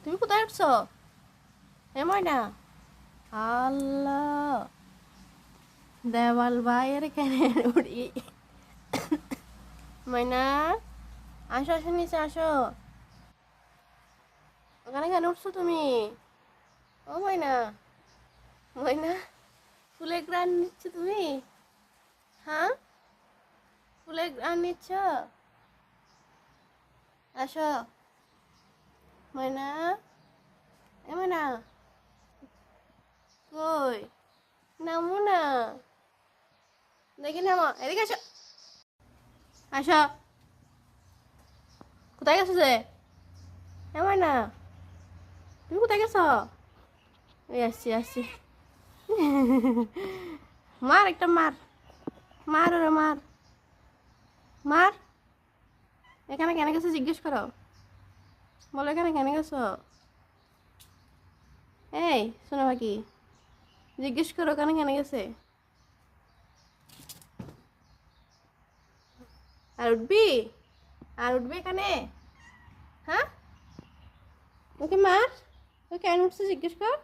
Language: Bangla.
তুমি কোথায় উঠছো? এ ময়না, আল্লাহ, দেওয়াল বাইরে কেন উড়ি? ময়না, আসো আসো, নিচে আসো। ওখানে কেন উঠছো তুমি? ও ময়না, ময়না, ফুলের গ্রান নিচ্ছ তুমি? হ্যাঁ, ফুলের গ্রান নিচ্ছ? আসো ময়না, এ ময়না, কই? নামো না, দেখি নামো, এদিকে আসো। আসো, কোথায় গেছো যে? এ ময়না, তুমি কোথায় গেছো? এই আসছি আসছি। মার একটা মার, মার ওরে মার, মার। এখানে কেন গেছো জিজ্ঞেস করো, বলো এখানে কেন গেছো? এই শোনো বাকি, জিজ্ঞেস করো ওখানে কেন গেছে? আর উঠবি? আর উঠবি এখানে? হ্যাঁ, ওকে মার, ও কেন উঠছে জিজ্ঞেস কর।